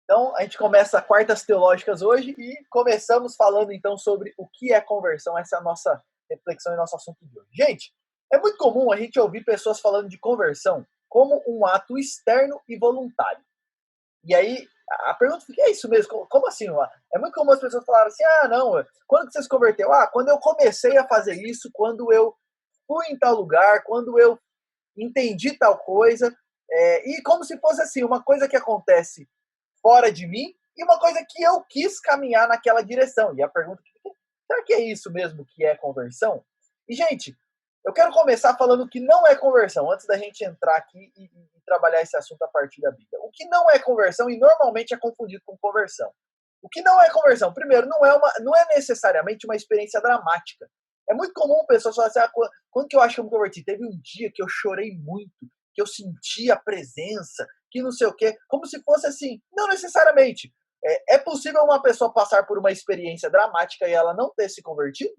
Então, a gente começa Quartas Teológicas hoje e começamos falando então sobre o que é conversão. Essa é a nossa reflexão e nosso assunto de hoje. Gente, é muito comum a gente ouvir pessoas falando de conversão como um ato externo e voluntário. E aí, a pergunta fica, é isso mesmo? Como assim? É muito comum as pessoas falarem assim, não, quando que você se converteu? Quando eu comecei a fazer isso, quando eu fui em tal lugar, quando eu entendi tal coisa. E como se fosse assim, uma coisa que acontece fora de mim e uma coisa que eu quis caminhar naquela direção. E a pergunta é, será que é isso mesmo que é conversão? E, gente, eu quero começar falando que não é conversão, antes da gente entrar aqui e trabalhar esse assunto a partir da Bíblia. O que não é conversão e normalmente é confundido com conversão. O que não é conversão? Primeiro, não é necessariamente uma experiência dramática. É muito comum pessoas falarem assim, quando que eu acho que eu me converti? Teve um dia que eu chorei muito, que eu senti a presença, que não sei o quê, como se fosse assim. Não necessariamente. É possível uma pessoa passar por uma experiência dramática e ela não ter se convertido?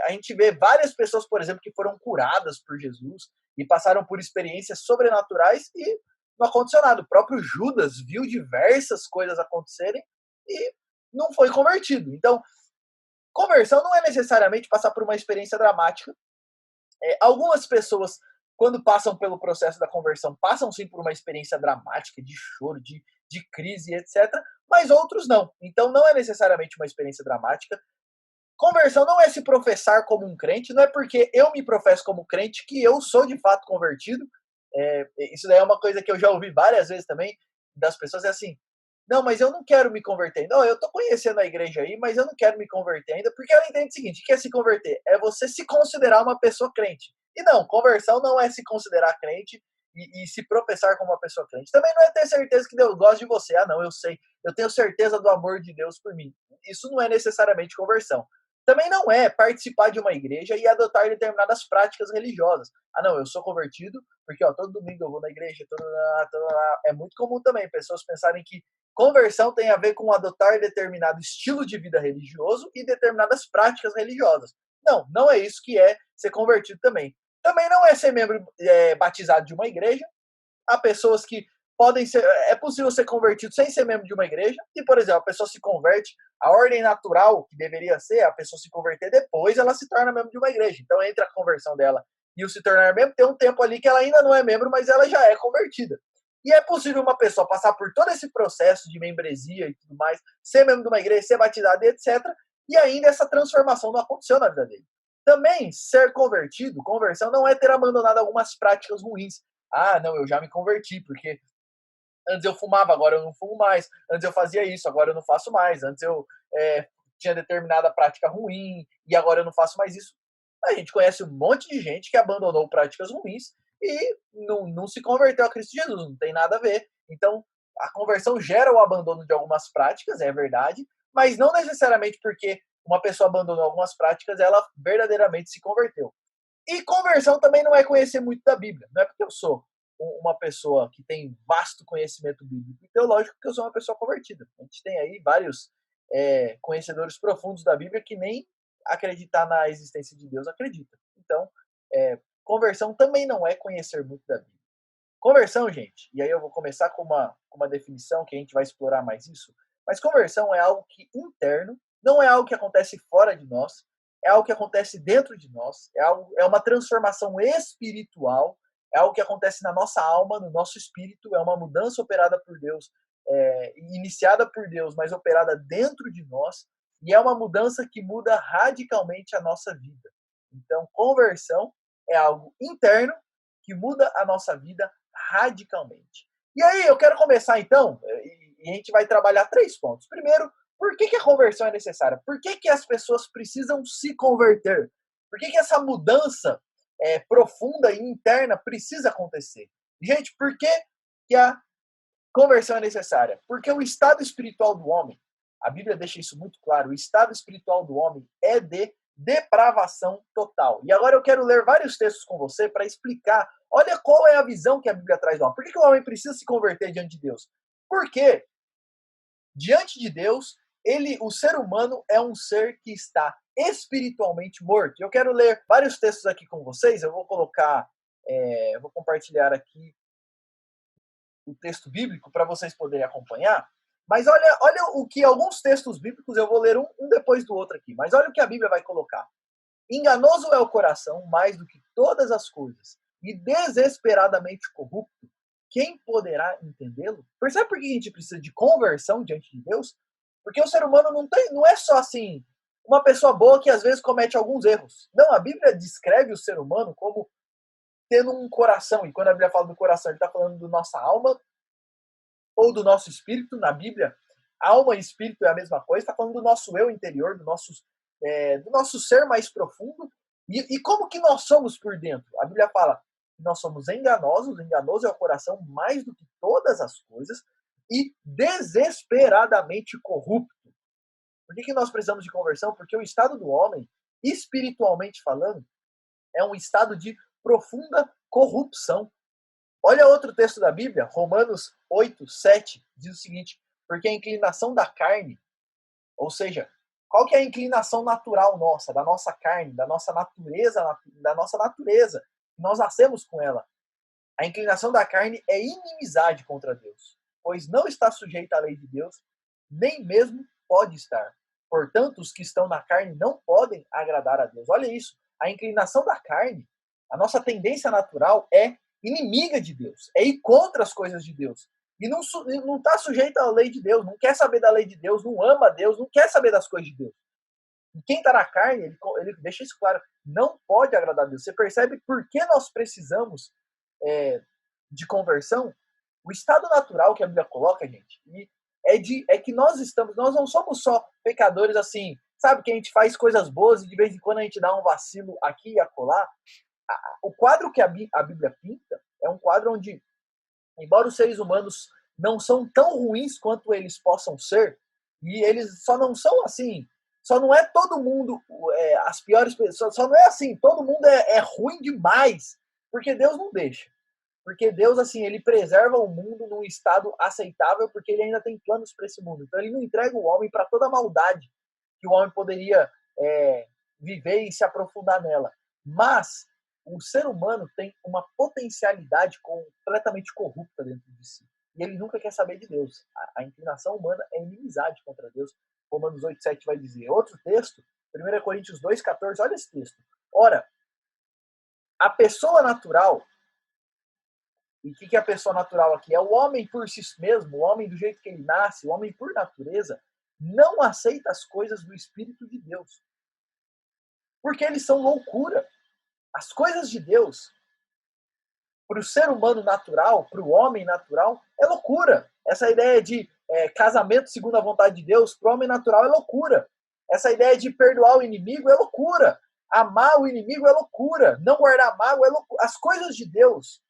A gente vê várias pessoas, por exemplo, que foram curadas por Jesus e passaram por experiências sobrenaturais e não aconteceu nada. O próprio Judas viu diversas coisas acontecerem e não foi convertido. Então, conversão não é necessariamente passar por uma experiência dramática. Algumas pessoas, quando passam pelo processo da conversão, passam sim por uma experiência dramática, de choro, de crise, etc., mas outros não. Então, não é necessariamente uma experiência dramática. Conversão não é se professar como um crente, não é porque eu me professo como crente que eu sou de fato convertido. Isso daí é uma coisa que eu já ouvi várias vezes também das pessoas, é assim, não, mas eu não quero me converter. Não, eu estou conhecendo a igreja aí, mas eu não quero me converter ainda, porque ela entende o seguinte, o que é se converter? É você se considerar uma pessoa crente. E não, conversão não é se considerar crente e se professar como uma pessoa crente. Também não é ter certeza que Deus gosta de você. Não, eu sei, eu tenho certeza do amor de Deus por mim. Isso não é necessariamente conversão. Também não é participar de uma igreja e adotar determinadas práticas religiosas. Não, eu sou convertido porque todo domingo eu vou na igreja. É muito comum também pessoas pensarem que conversão tem a ver com adotar determinado estilo de vida religioso e determinadas práticas religiosas. Não, não é isso que é ser convertido também. Também não é ser membro batizado de uma igreja. Há pessoas que podem ser. É possível ser convertido sem ser membro de uma igreja. E, por exemplo, a pessoa se converte. A ordem natural que deveria ser a pessoa se converter depois, ela se torna membro de uma igreja. Então, entre a conversão dela e o se tornar membro, tem um tempo ali que ela ainda não é membro, mas ela já é convertida. E é possível uma pessoa passar por todo esse processo de membresia e tudo mais, ser membro de uma igreja, ser batizado e etc. E ainda essa transformação não aconteceu na vida dele. Também ser convertido, conversão, não é ter abandonado algumas práticas ruins. Não, eu já me converti, porque antes eu fumava, agora eu não fumo mais. Antes eu fazia isso, agora eu não faço mais. Antes eu tinha determinada prática ruim e agora eu não faço mais isso. A gente conhece um monte de gente que abandonou práticas ruins e não se converteu a Cristo Jesus, não tem nada a ver. Então, a conversão gera o abandono de algumas práticas, é verdade, mas não necessariamente porque uma pessoa abandonou algumas práticas, ela verdadeiramente se converteu. E conversão também não é conhecer muito da Bíblia. Não é porque eu sou uma pessoa que tem vasto conhecimento bíblico e teológico que eu sou uma pessoa convertida. A gente tem aí vários conhecedores profundos da Bíblia que nem acreditar na existência de Deus acredita. Então, conversão também não é conhecer muito da Bíblia. Conversão, gente, e aí eu vou começar com uma definição que a gente vai explorar mais isso, mas conversão é algo que interno, não é algo que acontece fora de nós, é algo que acontece dentro de nós, é uma transformação espiritual, é algo que acontece na nossa alma, no nosso espírito, é uma mudança operada por Deus, iniciada por Deus, mas operada dentro de nós, e é uma mudança que muda radicalmente a nossa vida. Então, conversão é algo interno que muda a nossa vida radicalmente. E aí, eu quero começar então, e a gente vai trabalhar 3 pontos. Primeiro, por que a conversão é necessária? Por que as pessoas precisam se converter? Por que essa mudança profunda e interna precisa acontecer? Gente, por que a conversão é necessária? Porque o estado espiritual do homem, a Bíblia deixa isso muito claro, o estado espiritual do homem é de depravação total. E agora eu quero ler vários textos com você para explicar, olha qual é a visão que a Bíblia traz do homem. Por que o homem precisa se converter diante de Deus? Porque diante de Deus, o ser humano é um ser que está espiritualmente morto. Eu quero ler vários textos aqui com vocês, eu vou colocar, vou compartilhar aqui o texto bíblico para vocês poderem acompanhar. Mas olha o que alguns textos bíblicos, eu vou ler um depois do outro aqui, mas olha o que a Bíblia vai colocar. Enganoso é o coração mais do que todas as coisas, e desesperadamente corrupto. Quem poderá entendê-lo? Percebe por que a gente precisa de conversão diante de Deus? Porque o ser humano não é só assim, uma pessoa boa que às vezes comete alguns erros. Não, a Bíblia descreve o ser humano como tendo um coração, e quando a Bíblia fala do coração, ele está falando da nossa alma ou do nosso espírito. Na Bíblia, alma e espírito é a mesma coisa, está falando do nosso eu interior, do nosso ser mais profundo. E como que nós somos por dentro? A Bíblia fala que nós somos enganosos, enganoso é o coração mais do que todas as coisas, e desesperadamente corrupto. Por que nós precisamos de conversão? Porque o estado do homem, espiritualmente falando, é um estado de profunda corrupção. Olha outro texto da Bíblia, Romanos 8:7, diz o seguinte: porque a inclinação da carne, ou seja, qual que é a inclinação natural nossa, da nossa carne, da nossa natureza, nós nascemos com ela. A inclinação da carne é inimizade contra Deus, pois não está sujeita à lei de Deus, nem mesmo pode estar. Portanto, os que estão na carne não podem agradar a Deus. Olha isso, a inclinação da carne, a nossa tendência natural é inimiga de Deus, é ir contra as coisas de Deus. E não está sujeita à lei de Deus, não quer saber da lei de Deus, não ama Deus, não quer saber das coisas de Deus. E quem está na carne, ele deixa isso claro, não pode agradar a Deus. Você percebe por que nós precisamos de conversão? O estado natural que a Bíblia coloca, gente, é que nós não somos só pecadores assim, sabe, que a gente faz coisas boas e de vez em quando a gente dá um vacilo aqui e acolá. O quadro que a Bíblia pinta é um quadro onde, embora os seres humanos não são tão ruins quanto eles possam ser, e eles só não são assim, só não é todo mundo as piores pessoas, só não é assim, todo mundo é ruim demais, porque Deus não deixa. Porque Deus, assim, ele preserva o mundo num estado aceitável, porque ele ainda tem planos para esse mundo. Então ele não entrega o homem para toda a maldade que o homem poderia viver e se aprofundar nela. Mas o ser humano tem uma potencialidade completamente corrupta dentro de si. E ele nunca quer saber de Deus. A inclinação humana é inimizade contra Deus. Romanos 8:7 vai dizer. Outro texto, 1 Coríntios 2:14, olha esse texto. Ora, a pessoa natural, e o que é a pessoa natural aqui? É o homem por si mesmo, o homem do jeito que ele nasce, o homem por natureza, não aceita as coisas do Espírito de Deus. Porque eles são loucura. As coisas de Deus, para o ser humano natural, para o homem natural, é loucura. Essa ideia de casamento segundo a vontade de Deus, para o homem natural é loucura. Essa ideia de perdoar o inimigo é loucura. Amar o inimigo é loucura. Não guardar mágoa é loucura. As coisas de Deus,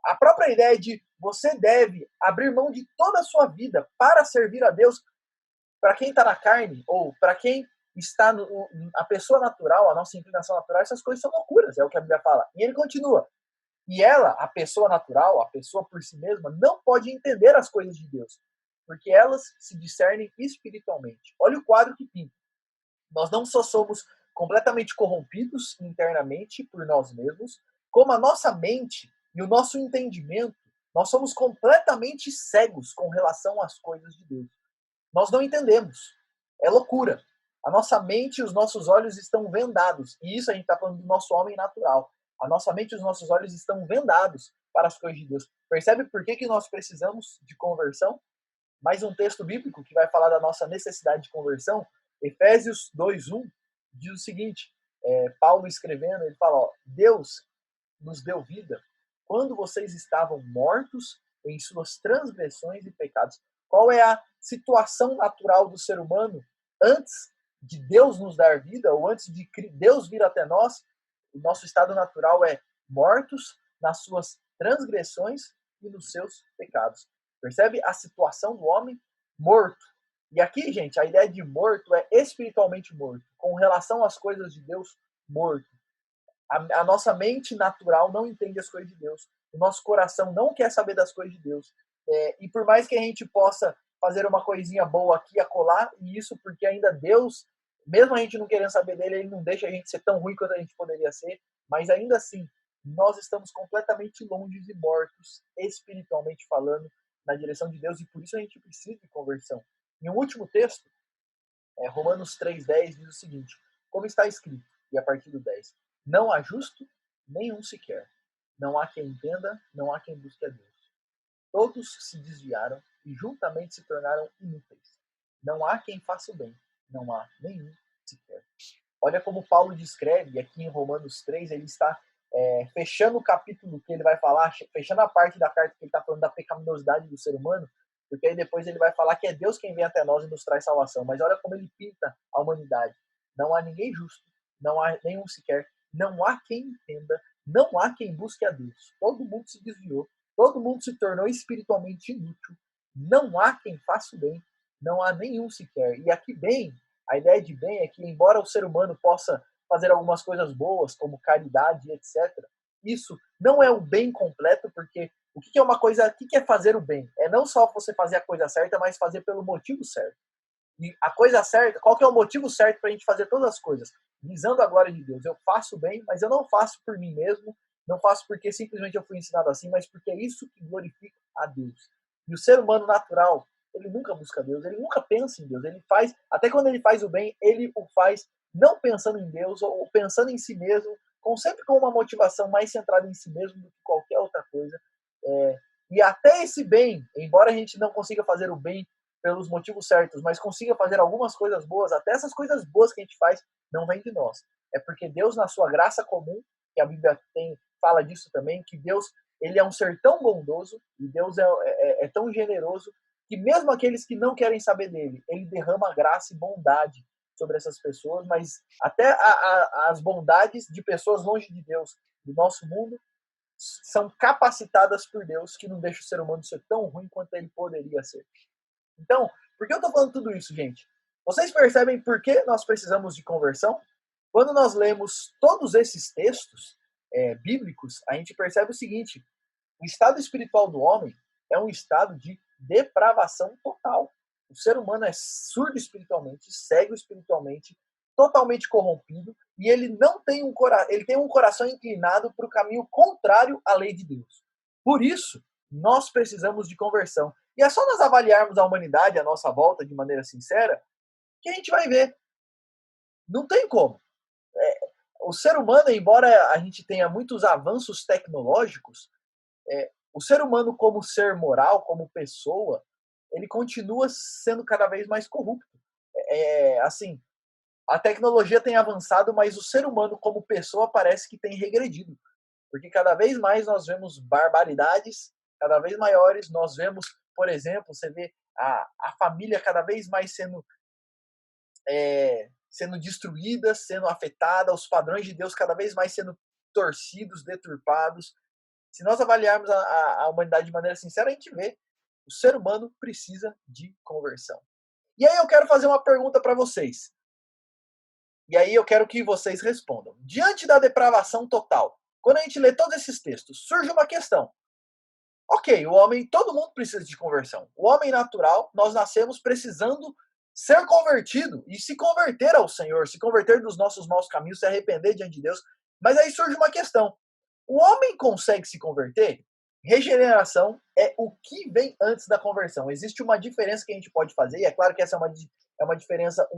a própria ideia de você deve abrir mão de toda a sua vida para servir a Deus, para quem está na carne, ou para quem está a pessoa natural, a nossa inclinação natural, essas coisas são loucuras, é o que a Bíblia fala. E ele continua. E ela, a pessoa natural, a pessoa por si mesma, não pode entender as coisas de Deus, porque elas se discernem espiritualmente. Olha o quadro que pinta. Nós não só somos completamente corrompidos internamente por nós mesmos, como a nossa mente e o nosso entendimento, nós somos completamente cegos com relação às coisas de Deus. Nós não entendemos. É loucura. A nossa mente e os nossos olhos estão vendados. E isso a gente está falando do nosso homem natural. A nossa mente e os nossos olhos estão vendados para as coisas de Deus. Percebe por que nós precisamos de conversão? Mais um texto bíblico que vai falar da nossa necessidade de conversão. Efésios 2:1 diz o seguinte, Paulo escrevendo, ele fala, Deus nos deu vida quando vocês estavam mortos em suas transgressões e pecados. Qual é a situação natural do ser humano antes de Deus nos dar vida, ou antes de Deus vir até nós? O nosso estado natural é mortos nas suas transgressões e nos seus pecados. Percebe a situação do homem? Morto. E aqui, gente, a ideia de morto é espiritualmente morto. Com relação às coisas de Deus, morto. A nossa mente natural não entende as coisas de Deus. O nosso coração não quer saber das coisas de Deus. E por mais que a gente possa fazer uma coisinha boa aqui, acolá, e isso porque ainda Deus, mesmo a gente não querendo saber dele, ele não deixa a gente ser tão ruim quanto a gente poderia ser, mas ainda assim, nós estamos completamente longe e mortos, espiritualmente falando, na direção de Deus e por isso a gente precisa de conversão. E um último texto, Romanos 3,10 diz o seguinte: como está escrito, e a partir do 10, não há justo nenhum sequer, não há quem entenda, não há quem busque a Deus. Todos se desviaram e juntamente se tornaram inúteis. Não há quem faça o bem, não há nenhum sequer. Olha como Paulo descreve, aqui em Romanos 3, ele está fechando o capítulo que ele vai falar, fechando a parte da carta que ele está falando da pecaminosidade do ser humano, porque aí depois ele vai falar que é Deus quem vem até nós e nos traz salvação. Mas olha como ele pinta a humanidade. Não há ninguém justo, não há nenhum sequer, não há quem entenda, não há quem busque a Deus. Todo mundo se desviou, todo mundo se tornou espiritualmente inútil, não há quem faça o bem, não há nenhum sequer. E aqui bem, a ideia de bem é que, embora o ser humano possa fazer algumas coisas boas, como caridade, etc., isso não é o bem completo, porque o que é uma coisa, o que é fazer o bem? É não só você fazer a coisa certa, mas fazer pelo motivo certo. E a coisa certa, qual que é o motivo certo para a gente fazer todas as coisas? Visando a glória de Deus. Eu faço bem, mas eu não faço por mim mesmo, não faço porque simplesmente eu fui ensinado assim, mas porque é isso que glorifica a Deus. E o ser humano natural, ele nunca busca Deus, ele nunca pensa em Deus, ele faz, até quando ele faz o bem, ele o faz não pensando em Deus ou pensando em si mesmo, sempre com uma motivação mais centrada em si mesmo do que qualquer outra coisa. E até esse bem, embora a gente não consiga fazer o bem pelos motivos certos, mas consiga fazer algumas coisas boas, até essas coisas boas que a gente faz não vem de nós. É porque Deus, na sua graça comum, que a Bíblia fala disso também, que Deus, ele é um ser tão bondoso, e Deus é tão generoso, que mesmo aqueles que não querem saber dele, ele derrama graça e bondade sobre essas pessoas, mas até as bondades de pessoas longe de Deus, do nosso mundo, são capacitadas por Deus, que não deixa o ser humano ser tão ruim quanto ele poderia ser. Então, por que eu estou falando tudo isso, gente? Vocês percebem por que nós precisamos de conversão? Quando nós lemos todos esses textos bíblicos, a gente percebe o seguinte: o estado espiritual do homem é um estado de depravação total. O ser humano é surdo espiritualmente, cego espiritualmente, totalmente corrompido, e ele não tem ele tem um coração inclinado para o caminho contrário à lei de Deus. Por isso, nós precisamos de conversão. E é só nós avaliarmos a humanidade à nossa volta de maneira sincera que a gente vai ver. Não tem como. O ser humano, embora a gente tenha muitos avanços tecnológicos, o ser humano como ser moral, como pessoa, ele continua sendo cada vez mais corrupto. Assim, a tecnologia tem avançado, mas o ser humano como pessoa parece que tem regredido. Porque cada vez mais nós vemos barbaridades cada vez maiores, nós vemos, por exemplo, você vê a família cada vez mais sendo destruída, sendo afetada, os padrões de Deus cada vez mais sendo torcidos, deturpados. Se nós avaliarmos a humanidade de maneira sincera, a gente vê o ser humano precisa de conversão. E aí eu quero fazer uma pergunta para vocês. E aí eu quero que vocês respondam. Diante da depravação total, quando a gente lê todos esses textos, surge uma questão. Ok, o homem, todo mundo precisa de conversão. O homem natural, nós nascemos precisando ser convertido e se converter ao Senhor, se converter dos nossos maus caminhos, se arrepender diante de Deus. Mas aí surge uma questão. O homem consegue se converter? Regeneração é o que vem antes da conversão. Existe uma diferença que a gente pode fazer, e é claro que essa é uma diferença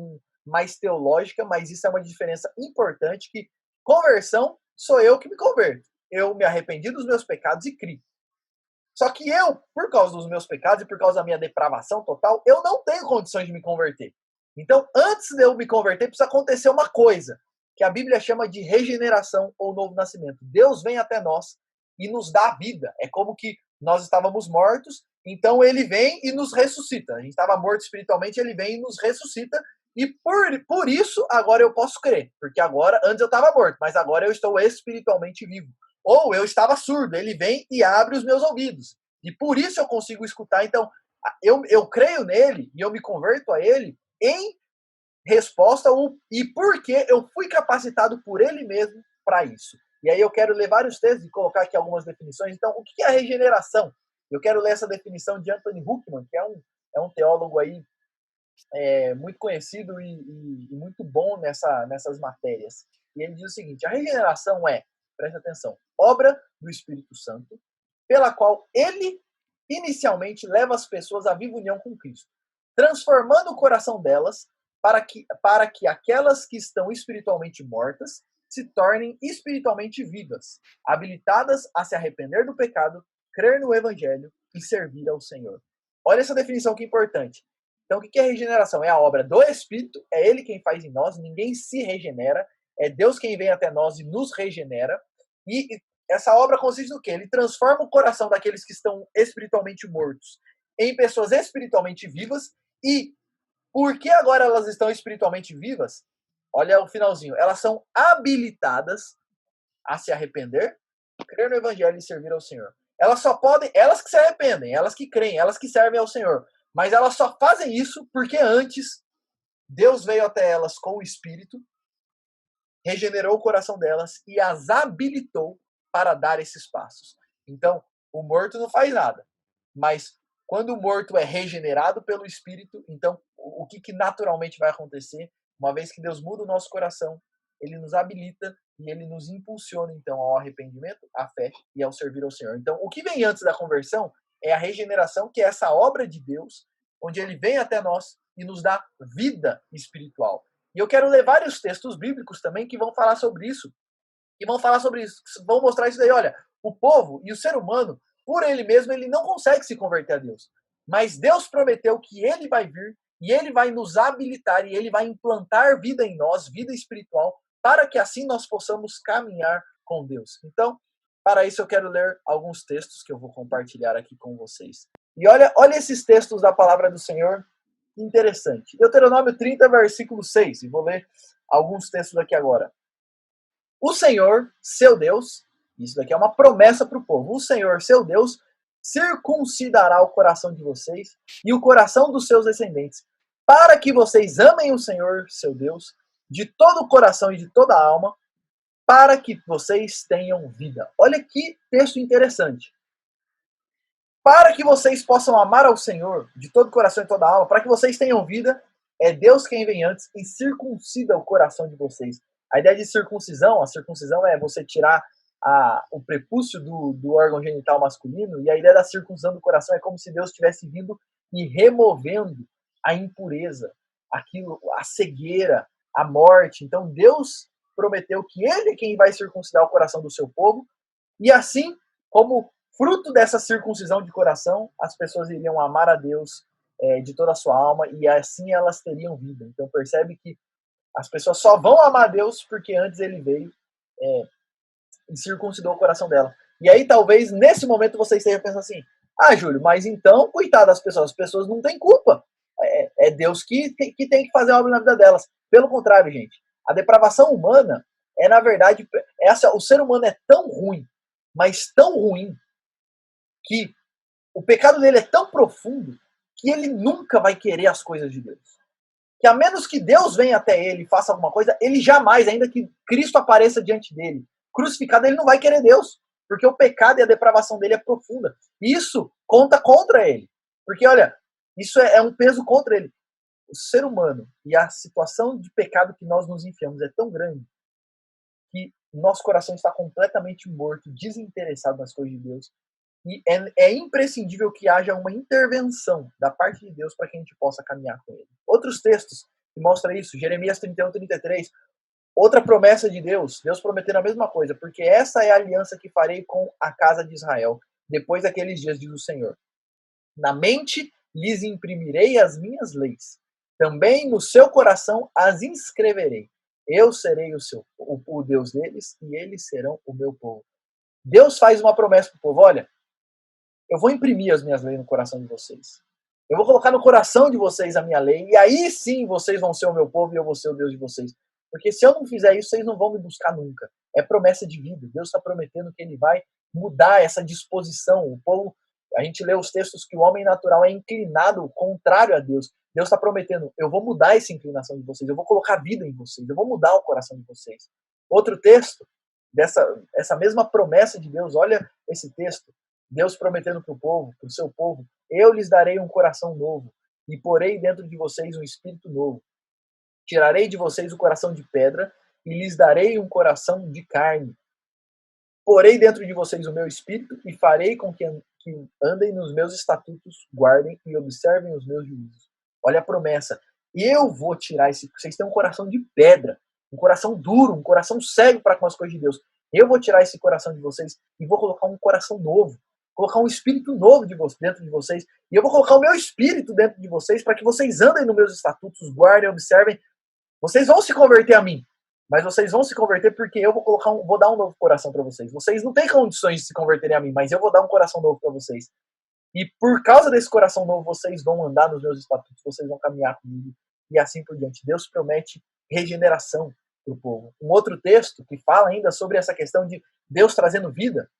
mais teológica, mas isso é uma diferença importante, que conversão sou eu que me converto. Eu me arrependi dos meus pecados e criei. Só que eu, por causa dos meus pecados e por causa da minha depravação total, eu não tenho condições de me converter. Então, antes de eu me converter, precisa acontecer uma coisa, que a Bíblia chama de regeneração ou novo nascimento. Deus vem até nós e nos dá a vida. É como que nós estávamos mortos, então ele vem e nos ressuscita. A gente estava morto espiritualmente, ele vem e nos ressuscita. E por isso, agora eu posso crer. Porque agora, antes eu estava morto, mas agora eu estou espiritualmente vivo. Ou eu estava surdo, ele vem e abre os meus ouvidos. E por isso eu consigo escutar. Então, eu creio nele e eu me converto a ele em resposta e porque eu fui capacitado por ele mesmo para isso. E aí eu quero ler vários textos e colocar aqui algumas definições. Então, o que é a regeneração? Eu quero ler essa definição de Anthony Huckman, que é um teólogo aí muito conhecido e muito bom nessas matérias. E ele diz o seguinte: a regeneração presta atenção, obra do Espírito Santo, pela qual ele inicialmente leva as pessoas à viva união com Cristo, transformando o coração delas para que aquelas que estão espiritualmente mortas se tornem espiritualmente vivas, habilitadas a se arrepender do pecado, crer no Evangelho e servir ao Senhor. Olha essa definição que é importante. Então, o que é regeneração? É a obra do Espírito, é Ele quem faz em nós, ninguém se regenera, é Deus quem vem até nós e nos regenera. E essa obra consiste no quê? Ele transforma o coração daqueles que estão espiritualmente mortos em pessoas espiritualmente vivas. E porque agora elas estão espiritualmente vivas? Olha o finalzinho. Elas são habilitadas a se arrepender, crer no Evangelho e servir ao Senhor. Elas só podem, elas que se arrependem, elas que creem, elas que servem ao Senhor. Mas elas só fazem isso porque antes Deus veio até elas com o Espírito, regenerou o coração delas e as habilitou para dar esses passos. Então, o morto não faz nada. Mas quando o morto é regenerado pelo Espírito, então o que naturalmente vai acontecer? Uma vez que Deus muda o nosso coração, ele nos habilita e ele nos impulsiona então ao arrependimento, à fé e ao servir ao Senhor. Então, o que vem antes da conversão é a regeneração, que é essa obra de Deus, onde ele vem até nós e nos dá vida espiritual. E eu quero ler vários textos bíblicos também que vão falar sobre isso. E vão falar sobre isso, vão mostrar isso daí. Olha, o povo e o ser humano, por ele mesmo, ele não consegue se converter a Deus. Mas Deus prometeu que ele vai vir e ele vai nos habilitar e ele vai implantar vida em nós, vida espiritual, para que assim nós possamos caminhar com Deus. Então, para isso eu quero ler alguns textos que eu vou compartilhar aqui com vocês. E olha esses textos da palavra do Senhor, interessante. Deuteronômio 30, versículo 6. E vou ler alguns textos aqui agora. O Senhor, seu Deus, isso daqui é uma promessa para o povo. O Senhor, seu Deus, circuncidará o coração de vocês e o coração dos seus descendentes, para que vocês amem o Senhor, seu Deus, de todo o coração e de toda a alma, para que vocês tenham vida. Olha que texto interessante. Para que vocês possam amar ao Senhor de todo o coração e toda a alma, para que vocês tenham vida, é Deus quem vem antes e circuncida o coração de vocês. A ideia de circuncisão, a circuncisão é você tirar o prepúcio do órgão genital masculino, e a ideia da circuncisão do coração é como se Deus tivesse vindo e removendo a impureza, aquilo, a cegueira, a morte. Então Deus prometeu que Ele é quem vai circuncidar o coração do seu povo, e assim como fruto dessa circuncisão de coração, as pessoas iriam amar a Deus de toda a sua alma, e assim elas teriam vida. Então percebe que as pessoas só vão amar a Deus porque antes ele veio e circuncidou o coração dela. E aí talvez nesse momento você esteja pensando assim, Júlio, mas então, coitado das pessoas, as pessoas não têm culpa. É Deus que tem que fazer a obra na vida delas. Pelo contrário, gente, a depravação humana na verdade, o ser humano é tão ruim, mas tão ruim, que o pecado dele é tão profundo que ele nunca vai querer as coisas de Deus. Que a menos que Deus venha até ele e faça alguma coisa, ele jamais, ainda que Cristo apareça diante dele, crucificado, ele não vai querer Deus. Porque o pecado e a depravação dele é profunda. Isso conta contra ele. Porque, olha, isso é um peso contra ele. O ser humano e a situação de pecado que nós nos enfiamos é tão grande que nosso coração está completamente morto, desinteressado nas coisas de Deus. E é imprescindível que haja uma intervenção da parte de Deus para que a gente possa caminhar com ele. Outros textos que mostram isso, Jeremias 31, 33, outra promessa de Deus, Deus prometendo a mesma coisa, porque essa é a aliança que farei com a casa de Israel, depois daqueles dias, diz o Senhor. Na mente lhes imprimirei as minhas leis, também no seu coração as inscreverei. Eu serei o Deus deles e eles serão o meu povo. Deus faz uma promessa para o povo, olha, eu vou imprimir as minhas leis no coração de vocês. Eu vou colocar no coração de vocês a minha lei, e aí sim vocês vão ser o meu povo e eu vou ser o Deus de vocês. Porque se eu não fizer isso, vocês não vão me buscar nunca. É promessa de vida. Deus está prometendo que ele vai mudar essa disposição. O povo, a gente lê os textos que o homem natural é inclinado contrário a Deus. Deus está prometendo, eu vou mudar essa inclinação de vocês, eu vou colocar vida em vocês, eu vou mudar o coração de vocês. Outro texto, essa mesma promessa de Deus, olha esse texto. Deus prometendo para o povo, para o seu povo, eu lhes darei um coração novo e porei dentro de vocês um espírito novo. Tirarei de vocês o coração de pedra e lhes darei um coração de carne. Porei dentro de vocês o meu espírito e farei com que que andem nos meus estatutos, guardem e observem os meus juízos. Olha a promessa. Eu vou tirar esse... Vocês têm um coração de pedra, um coração duro, um coração cego para com as coisas de Deus. Eu vou tirar esse coração de vocês e vou colocar um coração novo. Colocar um espírito novo dentro de vocês. E eu vou colocar o meu espírito dentro de vocês para que vocês andem nos meus estatutos, guardem, observem. Vocês vão se converter a mim. Mas vocês vão se converter porque eu vou dar um novo coração para vocês. Vocês não têm condições de se converterem a mim, mas eu vou dar um coração novo para vocês. E por causa desse coração novo, vocês vão andar nos meus estatutos, vocês vão caminhar comigo e assim por diante. Deus promete regeneração para o povo. Um outro texto que fala ainda sobre essa questão de Deus trazendo vida,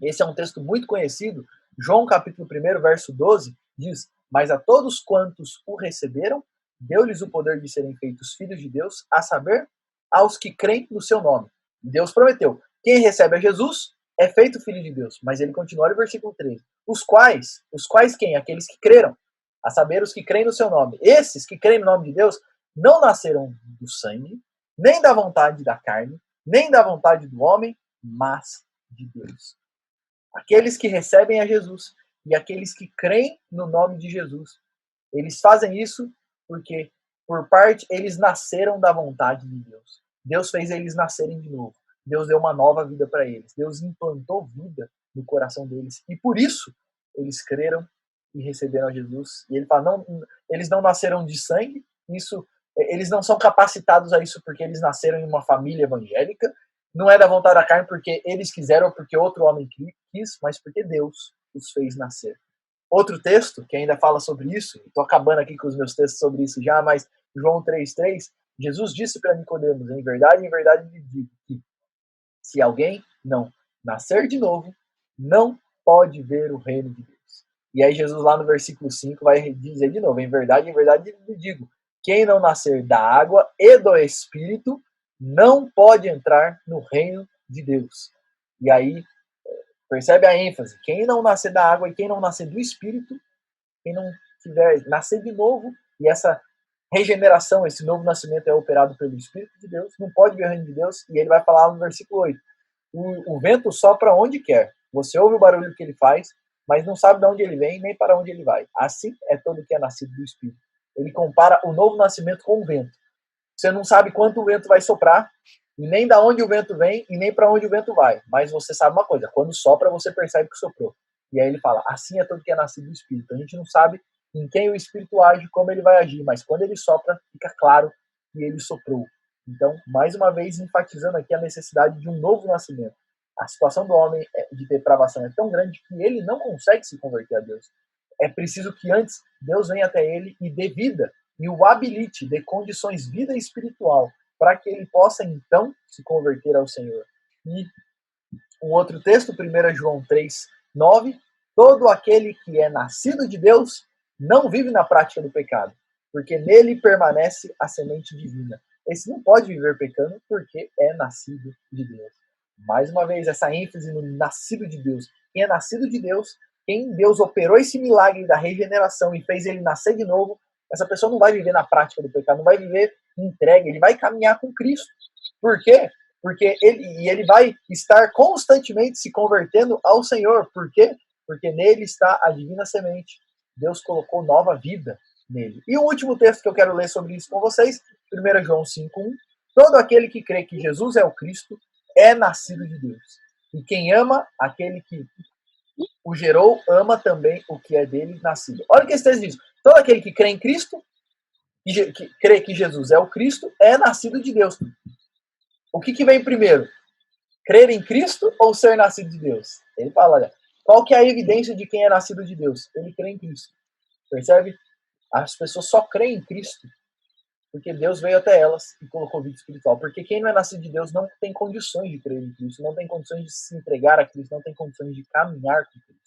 esse é um texto muito conhecido, João capítulo 1, verso 12, diz: mas a todos quantos o receberam, deu-lhes o poder de serem feitos filhos de Deus, a saber, aos que creem no seu nome. Deus prometeu, quem recebe a Jesus é feito filho de Deus. Mas ele continua no versículo 13. Os quais quem? Aqueles que creram, a saber, os que creem no seu nome. Esses que creem no nome de Deus não nasceram do sangue, nem da vontade da carne, nem da vontade do homem, mas de Deus. Aqueles que recebem a Jesus e aqueles que creem no nome de Jesus, eles fazem isso porque, por parte, eles nasceram da vontade de Deus. Deus fez eles nascerem de novo. Deus deu uma nova vida para eles. Deus implantou vida no coração deles. E por isso, eles creram e receberam a Jesus. E ele fala, não, eles não nasceram de sangue, eles não são capacitados a isso porque eles nasceram em uma família evangélica, não é da vontade da carne porque eles quiseram ou porque outro homem quis, mas porque Deus os fez nascer. Outro texto que ainda fala sobre isso, estou acabando aqui com os meus textos sobre isso já, mas João 3,3, Jesus disse para Nicodemos, em verdade lhe digo que se alguém não nascer de novo, não pode ver o reino de Deus. E aí Jesus lá no versículo 5 vai dizer de novo, em verdade lhe digo, quem não nascer da água e do Espírito não pode entrar no reino de Deus. E aí, percebe a ênfase, quem não nascer da água e quem não nascer do Espírito, quem não tiver nascer de novo, e essa regeneração, esse novo nascimento é operado pelo Espírito de Deus, não pode ver o reino de Deus, e ele vai falar no versículo 8, o vento sopra onde quer, você ouve o barulho que ele faz, mas não sabe de onde ele vem, nem para onde ele vai. Assim é todo que é nascido do Espírito. Ele compara o novo nascimento com o vento. Você não sabe quanto o vento vai soprar, e nem da onde o vento vem, e nem para onde o vento vai. Mas você sabe uma coisa, quando sopra, você percebe que soprou. E aí ele fala, assim é todo que é nascido do Espírito. A gente não sabe em quem o Espírito age, como ele vai agir, mas quando ele sopra, fica claro que ele soprou. Então, mais uma vez, enfatizando aqui a necessidade de um novo nascimento. A situação do homem de depravação é tão grande que ele não consegue se converter a Deus. É preciso que antes Deus venha até ele e dê vida, e o habilite, dê condições, vida espiritual, para que ele possa então se converter ao Senhor. E um outro texto, 1 João 3,9, todo aquele que é nascido de Deus não vive na prática do pecado, porque nele permanece a semente divina. Esse não pode viver pecando porque é nascido de Deus. Mais uma vez, essa ênfase no nascido de Deus. Quem é nascido de Deus, quem Deus operou esse milagre da regeneração e fez ele nascer de novo, essa pessoa não vai viver na prática do pecado, não vai viver entregue, ele vai caminhar com Cristo. Por quê? Porque ele vai estar constantemente se convertendo ao Senhor. Por quê? Porque nele está a divina semente. Deus colocou nova vida nele. E o último texto que eu quero ler sobre isso com vocês, 1 João 5,1. Todo aquele que crê que Jesus é o Cristo é nascido de Deus. E quem ama aquele que o gerou, ama também o que é dele nascido. Olha o que esse texto diz. Todo aquele que crê em Cristo, que crê que Jesus é o Cristo, é nascido de Deus. O que vem primeiro? Crer em Cristo ou ser nascido de Deus? Ele fala, olha, qual que é a evidência de quem é nascido de Deus? Ele crê em Cristo. Percebe? As pessoas só creem em Cristo porque Deus veio até elas e colocou vida espiritual. Porque quem não é nascido de Deus não tem condições de crer em Cristo, não tem condições de se entregar a Cristo, não tem condições de caminhar com Cristo.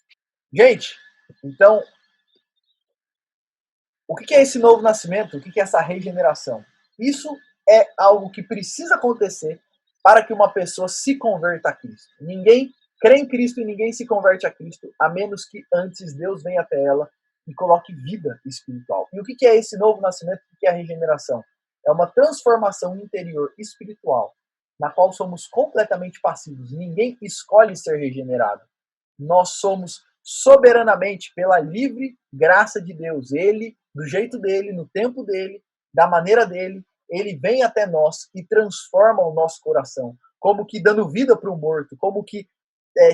Gente, então, o que é esse novo nascimento? O que é essa regeneração? Isso é algo que precisa acontecer para que uma pessoa se converta a Cristo. Ninguém crê em Cristo e ninguém se converte a Cristo, a menos que antes Deus venha até ela e coloque vida espiritual. E o que é esse novo nascimento? O que é a regeneração? É uma transformação interior espiritual, na qual somos completamente passivos. Ninguém escolhe ser regenerado. Nós somos soberanamente, pela livre graça de Deus. Ele, do jeito dele, no tempo dele, da maneira dele, ele vem até nós e transforma o nosso coração, como que dando vida para o morto, como que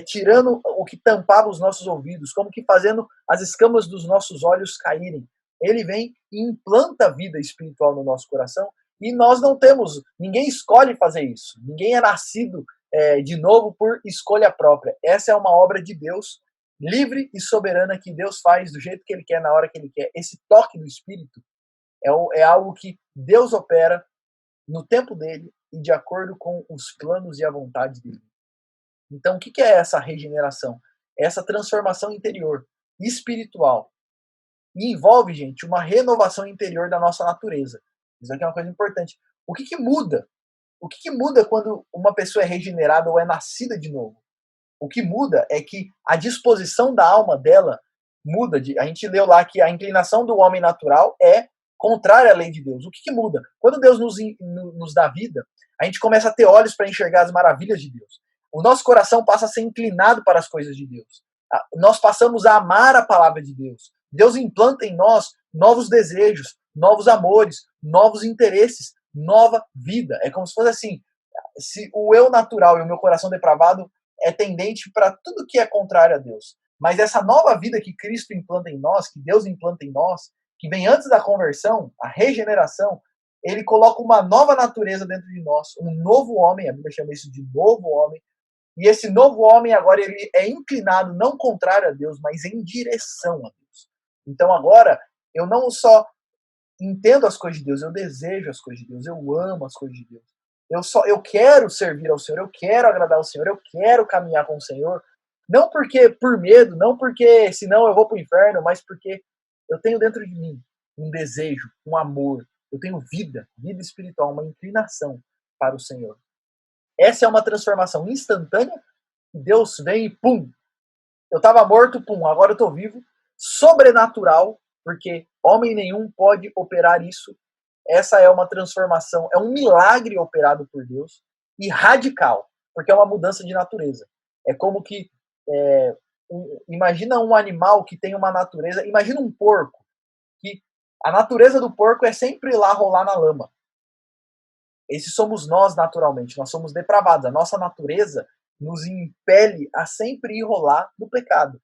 tirando o que tampava os nossos ouvidos, como que fazendo as escamas dos nossos olhos caírem. Ele vem e implanta vida espiritual no nosso coração e nós não temos, ninguém escolhe fazer isso, ninguém é nascido de novo por escolha própria. Essa é uma obra de Deus, livre e soberana, que Deus faz do jeito que Ele quer, na hora que Ele quer. Esse toque do Espírito é algo que Deus opera no tempo dele e de acordo com os planos e a vontade dele. Então, o que é essa regeneração? É essa transformação interior, espiritual. E envolve, gente, uma renovação interior da nossa natureza. Isso aqui é uma coisa importante. O que muda? O que muda quando uma pessoa é regenerada ou é nascida de novo? O que muda é que a disposição da alma dela muda. A gente leu lá que a inclinação do homem natural é contrária à lei de Deus. O que muda? Quando Deus nos dá vida, a gente começa a ter olhos para enxergar as maravilhas de Deus. O nosso coração passa a ser inclinado para as coisas de Deus. Nós passamos a amar a palavra de Deus. Deus implanta em nós novos desejos, novos amores, novos interesses, nova vida. É como se fosse assim, se o eu natural e o meu coração depravado é tendente para tudo que é contrário a Deus. Mas essa nova vida que Cristo implanta em nós, que Deus implanta em nós, que vem antes da conversão, a regeneração, ele coloca uma nova natureza dentro de nós, um novo homem, a Bíblia chama isso de novo homem, e esse novo homem agora ele é inclinado não contrário a Deus, mas em direção a Deus. Então agora eu não só entendo as coisas de Deus, eu desejo as coisas de Deus, eu amo as coisas de Deus. Eu quero servir ao Senhor, eu quero agradar ao Senhor, eu quero caminhar com o Senhor, não porque por medo, não porque senão eu vou para o inferno, mas porque eu tenho dentro de mim um desejo, um amor, eu tenho vida espiritual, uma inclinação para o Senhor. Essa é uma transformação instantânea, e Deus vem e pum, eu estava morto, pum, agora eu estou vivo, sobrenatural, porque homem nenhum pode operar isso. Essa é uma transformação, é um milagre operado por Deus e radical, porque é uma mudança de natureza. É como que, imagina um animal que tem uma natureza, imagina um porco, que a natureza do porco é sempre ir lá rolar na lama. Esses somos nós naturalmente, nós somos depravados, a nossa natureza nos impele a sempre ir rolar no pecado.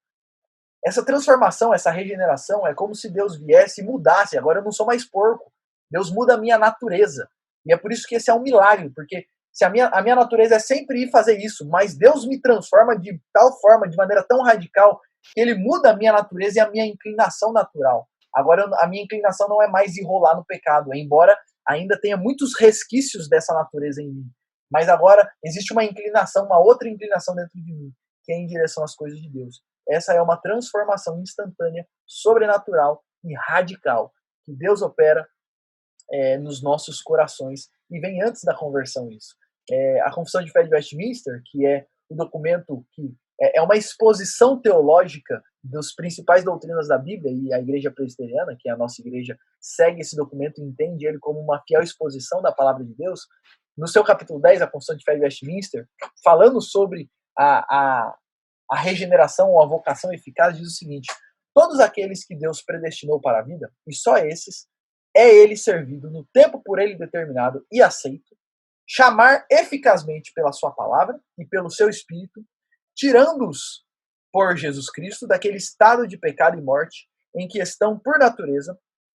Essa transformação, essa regeneração é como se Deus viesse e mudasse, agora eu não sou mais porco, Deus muda a minha natureza. E é por isso que esse é um milagre, porque se a minha natureza é sempre ir fazer isso, mas Deus me transforma de tal forma, de maneira tão radical, que Ele muda a minha natureza e a minha inclinação natural. Agora a minha inclinação não é mais enrolar no pecado, embora ainda tenha muitos resquícios dessa natureza em mim. Mas agora existe uma inclinação, uma outra inclinação dentro de mim, que é em direção às coisas de Deus. Essa é uma transformação instantânea, sobrenatural e radical, que Deus opera nos nossos corações, e vem antes da conversão isso. A Confissão de Fé de Westminster, que é o documento que é uma exposição teológica das principais doutrinas da Bíblia, e a Igreja Presbiteriana, que é a nossa igreja, segue esse documento e entende ele como uma fiel exposição da palavra de Deus. No seu capítulo 10, a Confissão de Fé de Westminster, falando sobre a regeneração ou a vocação eficaz, diz o seguinte: todos aqueles que Deus predestinou para a vida, e só esses, é ele servido no tempo por ele determinado e aceito, chamar eficazmente pela sua palavra e pelo seu Espírito, tirando-os por Jesus Cristo daquele estado de pecado e morte em que estão por natureza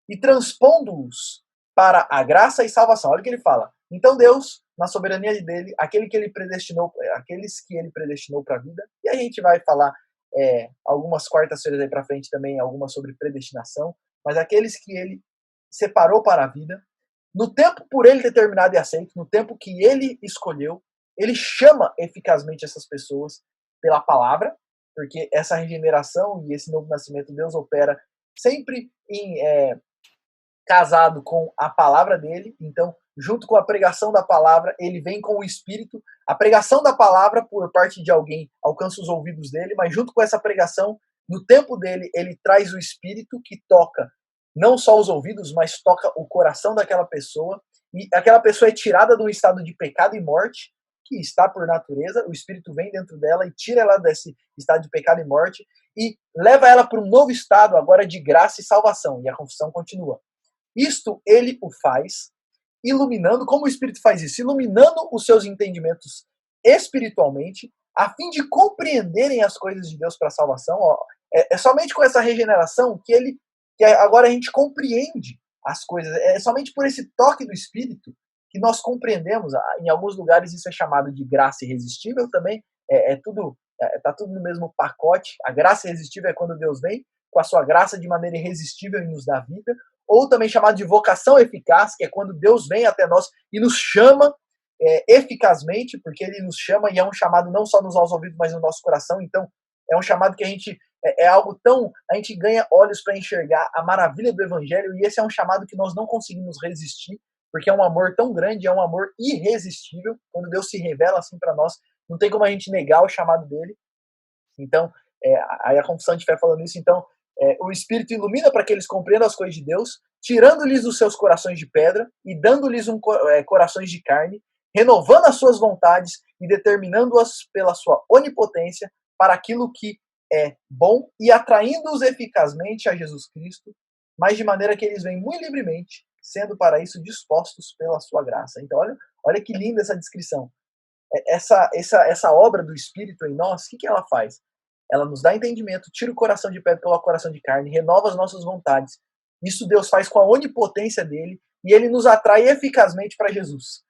e transpondo-os para a graça e salvação. Olha o que ele fala. Então Deus, na soberania dele, aqueles que ele predestinou para a vida, e a gente vai falar algumas quartas-feiras aí para frente também, algumas sobre predestinação, mas aqueles que ele separou para a vida, no tempo por ele determinado e aceito, no tempo que ele escolheu, ele chama eficazmente essas pessoas pela palavra, porque essa regeneração e esse novo nascimento Deus opera sempre casado com a palavra dele. Então, junto com a pregação da palavra, ele vem com o Espírito. A pregação da palavra por parte de alguém alcança os ouvidos dele, mas junto com essa pregação, no tempo dele, ele traz o Espírito que toca não só os ouvidos, mas toca o coração daquela pessoa, e aquela pessoa é tirada de um estado de pecado e morte, que está por natureza, o Espírito vem dentro dela e tira ela desse estado de pecado e morte, e leva ela para um novo estado agora de graça e salvação. E a confissão continua. Isto ele o faz iluminando, como o Espírito faz isso? Iluminando os seus entendimentos espiritualmente, a fim de compreenderem as coisas de Deus para a salvação. Ó, é somente com essa regeneração que agora a gente compreende as coisas. É somente por esse toque do Espírito que nós compreendemos. Em alguns lugares isso é chamado de graça irresistível também. Tá tudo no mesmo pacote. A graça irresistível é quando Deus vem com a sua graça de maneira irresistível e nos dá vida. Ou também chamado de vocação eficaz, que é quando Deus vem até nós e nos chama eficazmente, porque Ele nos chama e é um chamado não só nos nossos ouvidos, mas no nosso coração. Então, é um chamado que a gente algo tão... A gente ganha olhos para enxergar a maravilha do Evangelho, e esse é um chamado que nós não conseguimos resistir, porque é um amor tão grande, é um amor irresistível. Quando Deus se revela assim para nós, não tem como a gente negar o chamado dele. Então, aí a confissão de fé falando isso, então, o Espírito ilumina para que eles compreendam as coisas de Deus, tirando-lhes os seus corações de pedra e dando-lhes corações de carne, renovando as suas vontades e determinando-as pela sua onipotência para aquilo que é bom e atraindo-os eficazmente a Jesus Cristo, mas de maneira que eles vêm muito livremente, sendo para isso dispostos pela sua graça. Então, olha que linda essa descrição. Essa obra do Espírito em nós, o que ela faz? Ela nos dá entendimento, tira o coração de pedra, coloca o coração de carne, renova as nossas vontades. Isso Deus faz com a onipotência dele e ele nos atrai eficazmente para Jesus.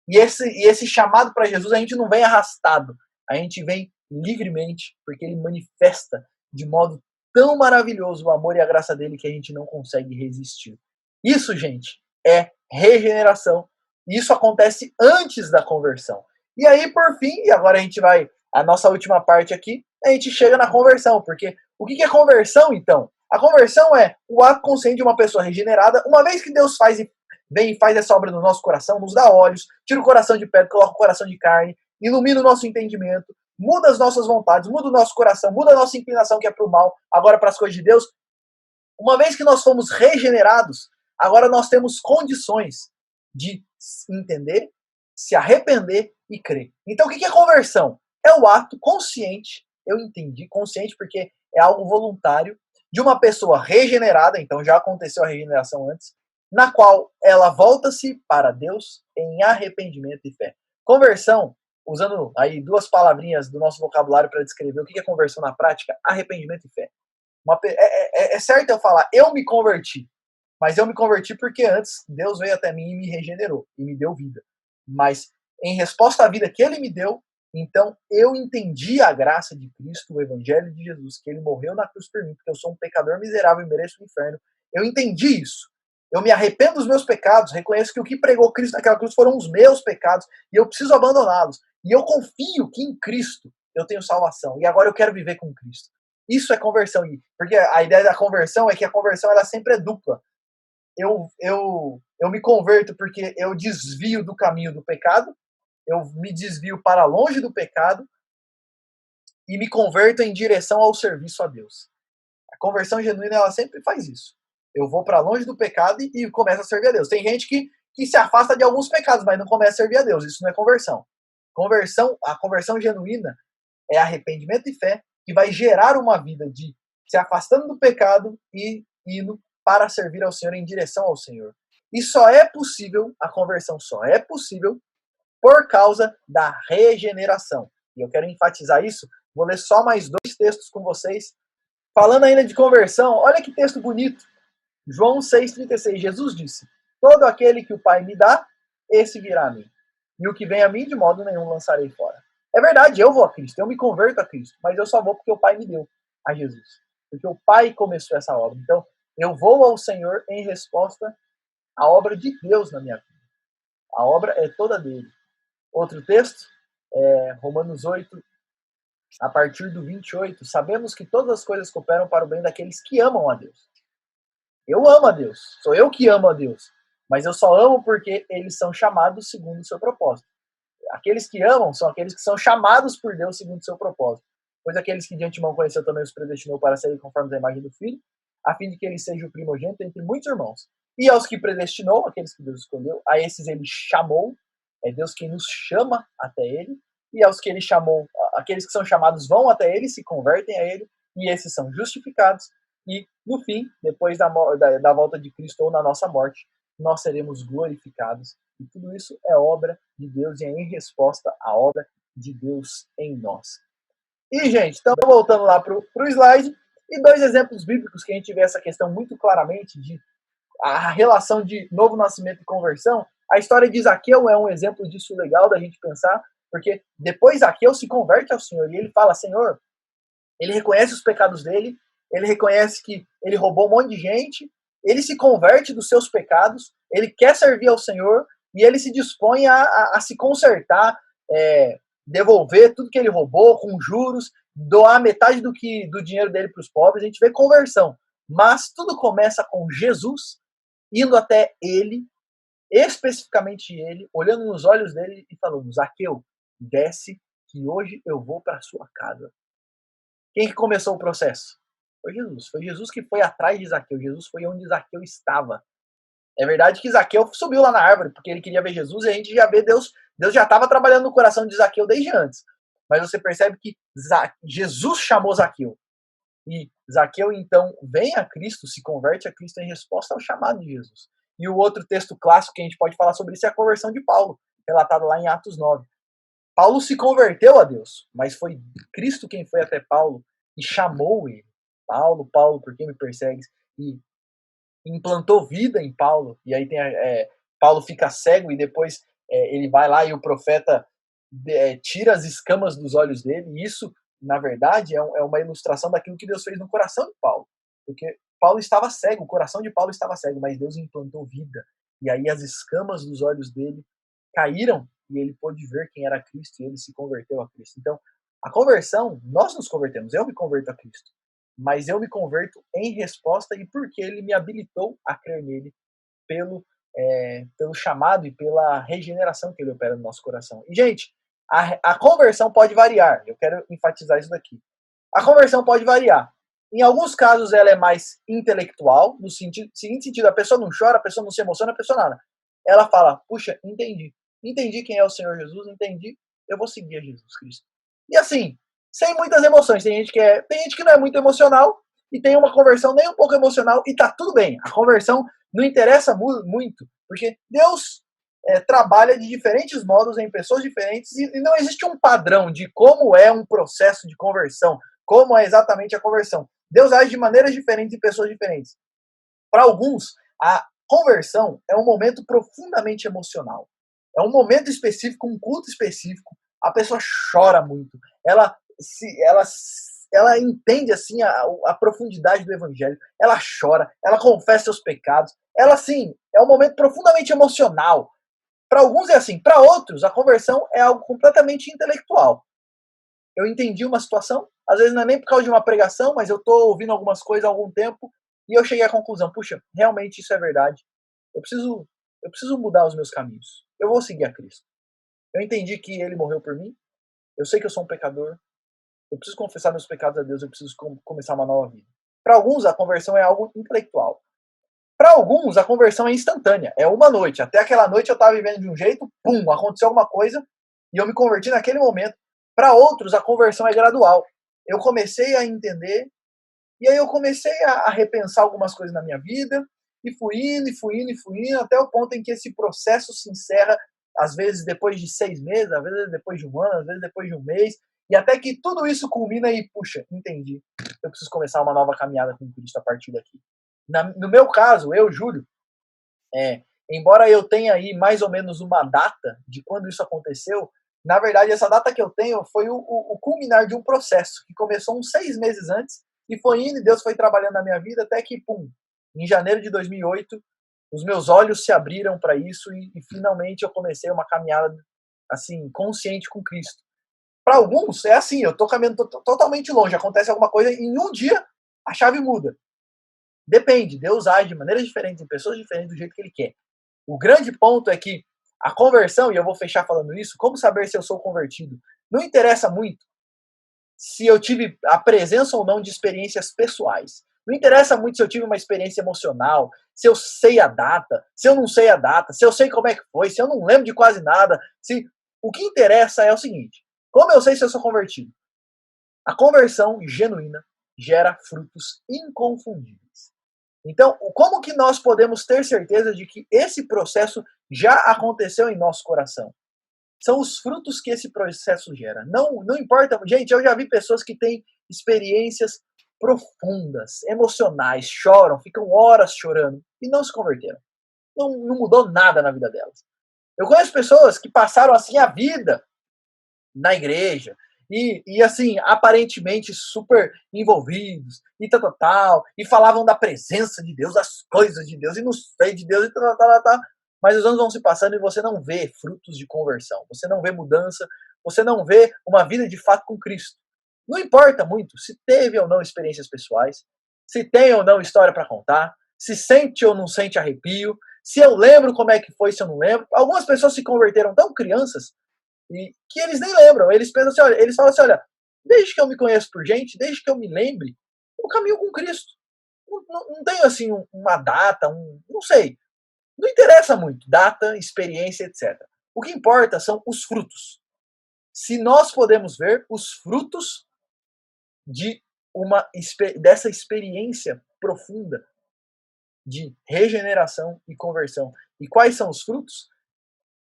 E esse chamado para Jesus a gente não vem arrastado, a gente vem livremente, porque ele manifesta de modo tão maravilhoso o amor e a graça dele que a gente não consegue resistir. Isso, gente, é regeneração. E isso acontece antes da conversão. E aí, por fim, e agora a gente vai, a nossa última parte aqui, a gente chega na conversão, porque o que é conversão, então? A conversão é o ato consciente de uma pessoa regenerada, uma vez que Deus vem e faz essa obra no nosso coração, nos dá olhos, tira o coração de pedra, coloca o coração de carne, ilumina o nosso entendimento, muda as nossas vontades, muda o nosso coração, muda a nossa inclinação que é para o mal, agora para as coisas de Deus. Uma vez que nós fomos regenerados, agora nós temos condições de entender, se arrepender e crer. Então o que é conversão? É o ato consciente, eu entendi, consciente porque é algo voluntário, de uma pessoa regenerada, então já aconteceu a regeneração antes, na qual ela volta-se para Deus em arrependimento e fé. Conversão, usando aí duas palavrinhas do nosso vocabulário para descrever o que é conversão na prática, arrependimento e fé. É certo eu falar, eu me converti, mas eu me converti porque antes Deus veio até mim e me regenerou, e me deu vida. Mas em resposta à vida que Ele me deu, então eu entendi a graça de Cristo, o Evangelho de Jesus, que Ele morreu na cruz por mim, porque eu sou um pecador miserável e mereço o inferno. Eu entendi isso. Eu me arrependo dos meus pecados, reconheço que o que pregou Cristo naquela cruz foram os meus pecados, e eu preciso abandoná-los. E eu confio que em Cristo eu tenho salvação, e agora eu quero viver com Cristo. Isso é conversão, porque a ideia da conversão é que a conversão ela sempre é dupla. Eu me converto porque eu desvio do caminho do pecado, eu me desvio para longe do pecado e me converto em direção ao serviço a Deus. A conversão genuína ela sempre faz isso. Eu vou para longe do pecado e começo a servir a Deus. Tem gente que se afasta de alguns pecados, mas não começa a servir a Deus. Isso não é conversão. A conversão genuína é arrependimento e fé que vai gerar uma vida de se afastando do pecado e indo para servir ao Senhor em direção ao Senhor. E só é possível, a conversão só é possível por causa da regeneração. E eu quero enfatizar isso. Vou ler só mais dois textos com vocês. Falando ainda de conversão, olha que texto bonito. João 6,36. Jesus disse: todo aquele que o Pai me dá, esse virá a mim. E o que vem a mim, de modo nenhum lançarei fora. É verdade, eu vou a Cristo, eu me converto a Cristo, mas eu só vou porque o Pai me deu a Jesus. Porque o Pai começou essa obra. Então, eu vou ao Senhor em resposta à obra de Deus na minha vida. A obra é toda dele. Outro texto, Romanos 8, a partir do 28. Sabemos que todas as coisas cooperam para o bem daqueles que amam a Deus. Eu amo a Deus, sou eu que amo a Deus. Mas eu só amo porque eles são chamados segundo o seu propósito. Aqueles que amam são aqueles que são chamados por Deus segundo o seu propósito. Pois aqueles que de antemão conheceu também os predestinou para serem conformes à imagem do Filho, a fim de que ele seja o primogênito entre muitos irmãos. E aos que predestinou, aqueles que Deus escolheu, a esses ele chamou, é Deus quem nos chama até ele, e aos que ele chamou, aqueles que são chamados vão até ele, se convertem a ele, e esses são justificados, e no fim, depois da volta de Cristo ou na nossa morte, nós seremos glorificados. E tudo isso é obra de Deus e é em resposta à obra de Deus em nós. E, gente, então voltando lá para o slide, e dois exemplos bíblicos que a gente vê essa questão muito claramente de a relação de novo nascimento e conversão. A história de Zaqueu é um exemplo disso legal da gente pensar, porque depois Zaqueu se converte ao Senhor e ele fala, Senhor, ele reconhece os pecados dele, ele reconhece que ele roubou um monte de gente, ele se converte dos seus pecados, ele quer servir ao Senhor e ele se dispõe a se consertar, devolver tudo que ele roubou com juros, doar metade do dinheiro dele para os pobres. A gente vê conversão. Mas tudo começa com Jesus indo até ele, especificamente ele, olhando nos olhos dele e falando, Zaqueu, desce que hoje eu vou para a sua casa. Quem que começou o processo? Foi Jesus. Foi Jesus que foi atrás de Zaqueu. Jesus foi onde Zaqueu estava. É verdade que Zaqueu subiu lá na árvore porque ele queria ver Jesus e a gente já vê Deus já estava trabalhando no coração de Zaqueu desde antes. Mas você percebe que Jesus chamou Zaqueu. E Zaqueu, então, vem a Cristo, se converte a Cristo em resposta ao chamado de Jesus. E o outro texto clássico que a gente pode falar sobre isso é a conversão de Paulo, relatado lá em Atos 9. Paulo se converteu a Deus, mas foi Cristo quem foi até Paulo e chamou ele. Paulo, Paulo, por que me persegues? E implantou vida em Paulo. E aí Paulo fica cego e depois ele vai lá e o profeta tira as escamas dos olhos dele. E isso, na verdade, é uma ilustração daquilo que Deus fez no coração de Paulo. Porque Paulo estava cego, o coração de Paulo estava cego, mas Deus implantou vida. E aí as escamas dos olhos dele caíram e ele pôde ver quem era Cristo e ele se converteu a Cristo. Então, a conversão, nós nos convertemos, eu me converto a Cristo, mas eu me converto em resposta e porque ele me habilitou a crer nele pelo chamado e pela regeneração que ele opera no nosso coração. E, gente, a conversão pode variar, eu quero enfatizar isso daqui. A conversão pode variar. Em alguns casos ela é mais intelectual, no seguinte sentido, a pessoa não chora, a pessoa não se emociona, a pessoa nada. Ela fala, puxa, entendi quem é o Senhor Jesus, entendi, eu vou seguir a Jesus Cristo. E assim, sem muitas emoções, tem gente que não é muito emocional e tem uma conversão nem um pouco emocional e tá tudo bem. A conversão não interessa muito, porque Deus trabalha de diferentes modos em pessoas diferentes e não existe um padrão de como é um processo de conversão, como é exatamente a conversão. Deus age de maneiras diferentes em pessoas diferentes. Para alguns, a conversão é um momento profundamente emocional. É um momento específico, um culto específico. A pessoa chora muito. Ela entende assim a profundidade do evangelho. Ela chora, ela confessa seus pecados. Ela, assim, é um momento profundamente emocional. Para alguns é assim. Para outros, a conversão é algo completamente intelectual. Eu entendi uma situação, às vezes não é nem por causa de uma pregação, mas eu estou ouvindo algumas coisas há algum tempo e eu cheguei à conclusão, puxa, realmente isso é verdade. Eu preciso mudar os meus caminhos. Eu vou seguir a Cristo. Eu entendi que ele morreu por mim. Eu sei que eu sou um pecador. Eu preciso confessar meus pecados a Deus. Eu preciso começar uma nova vida. Para alguns, a conversão é algo intelectual. Para alguns, a conversão é instantânea. É uma noite. Até aquela noite eu estava vivendo de um jeito, pum, aconteceu alguma coisa e eu me converti naquele momento. Para outros, a conversão é gradual. Eu comecei a entender e aí eu comecei a repensar algumas coisas na minha vida e fui indo, até o ponto em que esse processo se encerra, às vezes depois de 6 meses, às vezes depois de um ano, às vezes depois de um mês, e até que tudo isso culmina e, puxa, entendi. Eu preciso começar uma nova caminhada com Cristo a partir daqui. No meu caso, eu, Júlio, embora eu tenha aí mais ou menos uma data de quando isso aconteceu, na verdade, essa data que eu tenho foi o culminar de um processo que começou uns 6 meses antes e foi indo e Deus foi trabalhando na minha vida até que, pum, em janeiro de 2008, os meus olhos se abriram para isso e finalmente eu comecei uma caminhada assim, consciente com Cristo. Para alguns, é assim, eu estou caminhando totalmente longe, acontece alguma coisa e em um dia a chave muda. Depende, Deus age de maneiras diferentes, em pessoas diferentes, do jeito que Ele quer. O grande ponto é que a conversão, e eu vou fechar falando isso, como saber se eu sou convertido? Não interessa muito se eu tive a presença ou não de experiências pessoais. Não interessa muito se eu tive uma experiência emocional, se eu sei a data, se eu não sei a data, se eu sei como é que foi, se eu não lembro de quase nada. O que interessa é o seguinte, como eu sei se eu sou convertido? A conversão genuína gera frutos inconfundíveis. Então, como que nós podemos ter certeza de que esse processo já aconteceu em nosso coração? São os frutos que esse processo gera. Não importa, gente, eu já vi pessoas que têm experiências profundas, emocionais, choram, ficam horas chorando e não se converteram. Não mudou nada na vida delas. Eu conheço pessoas que passaram assim a vida na igreja e assim, aparentemente super envolvidos e tal, e falavam da presença de Deus, das coisas de Deus e não sei de Deus e tal. Mas os anos vão se passando e você não vê frutos de conversão, você não vê mudança, você não vê uma vida de fato com Cristo. Não importa muito se teve ou não experiências pessoais, se tem ou não história para contar, se sente ou não sente arrepio, se eu lembro como é que foi, se eu não lembro. Algumas pessoas se converteram tão crianças e que eles nem lembram. Eles pensam assim, olha, eles falam assim, olha, desde que eu me conheço por gente, desde que eu me lembre, eu caminho com Cristo. Não tenho assim uma data, não sei. Não interessa muito data, experiência, etc. O que importa são os frutos. Se nós podemos ver os frutos de dessa experiência profunda de regeneração e conversão. E quais são os frutos?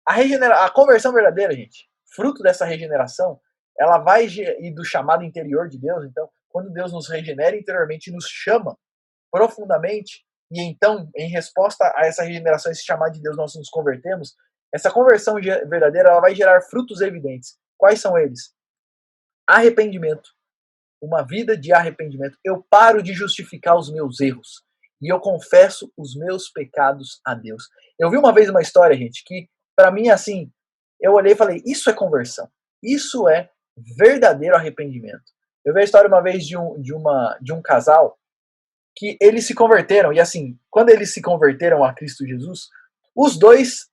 A conversão verdadeira, gente, fruto dessa regeneração, ela vai e do chamado interior de Deus. Então, quando Deus nos regenera interiormente, nos chama profundamente, e então, em resposta a essa regeneração, esse chamado de Deus, nós nos convertemos. Essa conversão verdadeira, ela vai gerar frutos evidentes. Quais são eles? Arrependimento. Uma vida de arrependimento. Eu paro de justificar os meus erros e eu confesso os meus pecados a Deus. Eu vi uma vez uma história, gente, que para mim assim, eu olhei e falei, isso é conversão. Isso é verdadeiro arrependimento. Eu vi a história uma vez de um casal que eles se converteram e assim, quando eles se converteram a Cristo Jesus, os dois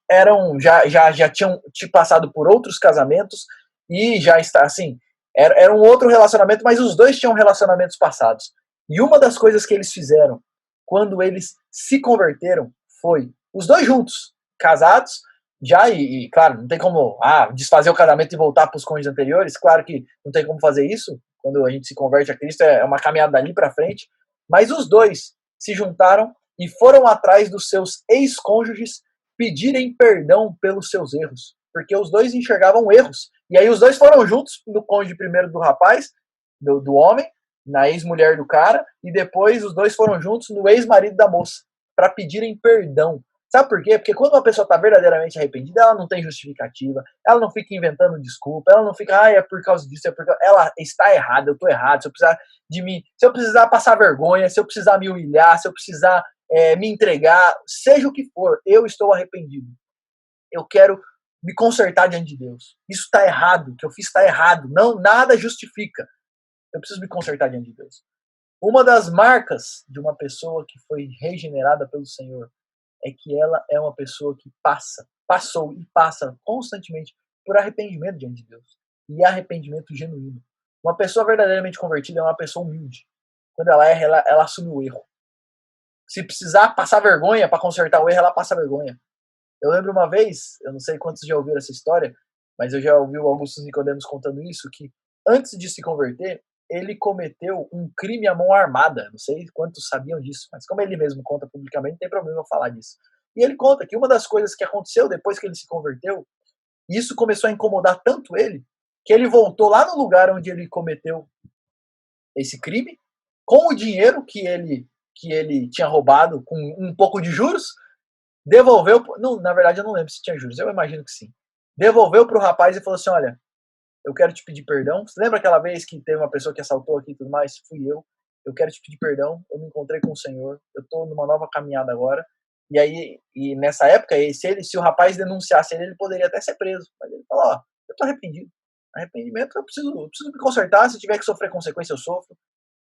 já tinham passado por outros casamentos e já está assim, era um outro relacionamento, mas os dois tinham relacionamentos passados. E uma das coisas que eles fizeram quando eles se converteram foi os dois juntos, casados, já claro, não tem como desfazer o casamento e voltar para os cônjuges anteriores, claro que não tem como fazer isso, quando a gente se converte a Cristo é uma caminhada dali para frente, mas os dois se juntaram e foram atrás dos seus ex-cônjuges pedirem perdão pelos seus erros, porque os dois enxergavam erros. E aí os dois foram juntos no cônjuge primeiro do rapaz, do homem, na ex-mulher do cara, e depois os dois foram juntos no ex-marido da moça, para pedirem perdão. Sabe por quê? Porque quando uma pessoa está verdadeiramente arrependida, ela não tem justificativa, ela não fica inventando desculpa, ela não fica, é por causa disso, é por causa... Ela está errada, eu estou errado, se eu precisar de mim, se eu precisar passar vergonha, se eu precisar me humilhar, se eu precisar me entregar, seja o que for, eu estou arrependido. Eu quero me consertar diante de Deus. Isso está errado, o que eu fiz está errado, não, nada justifica. Eu preciso me consertar diante de Deus. Uma das marcas de uma pessoa que foi regenerada pelo Senhor é que ela é uma pessoa que passou e passa constantemente por arrependimento diante de Deus. E arrependimento genuíno. Uma pessoa verdadeiramente convertida é uma pessoa humilde. Quando ela erra, ela assume o erro. Se precisar passar vergonha para consertar o erro, ela passa vergonha. Eu lembro uma vez, eu não sei quantos já ouviram essa história, mas eu já ouvi o Augusto Nicodemos contando isso, que antes de se converter, ele cometeu um crime à mão armada. Não sei quantos sabiam disso, mas como ele mesmo conta publicamente, não tem problema eu falar disso. E ele conta que uma das coisas que aconteceu depois que ele se converteu, e isso começou a incomodar tanto ele, que ele voltou lá no lugar onde ele cometeu esse crime, com o dinheiro que ele tinha roubado, com um pouco de juros, devolveu, não, na verdade eu não lembro se tinha juros, eu imagino que sim. Devolveu pro rapaz e falou assim, olha, eu quero te pedir perdão. Você lembra aquela vez que teve uma pessoa que assaltou aqui e tudo mais? Fui eu. Eu quero te pedir perdão, eu me encontrei com o Senhor, eu tô numa nova caminhada agora. E aí, e nessa época, se o rapaz denunciasse ele poderia até ser preso. Mas ele falou, ó, eu tô arrependido. Arrependimento, eu preciso me consertar, se tiver que sofrer consequência, eu sofro.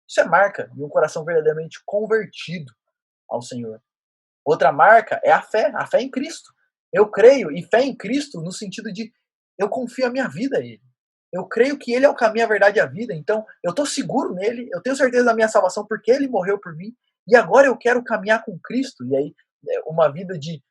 Isso é marca de um coração verdadeiramente convertido ao Senhor. Outra marca é a fé em Cristo. Eu creio, e fé em Cristo no sentido de eu confio a minha vida a Ele. Eu creio que Ele é o caminho, a verdade e a vida, então eu estou seguro nele, eu tenho certeza da minha salvação porque Ele morreu por mim, e agora eu quero caminhar com Cristo, e aí uma vida de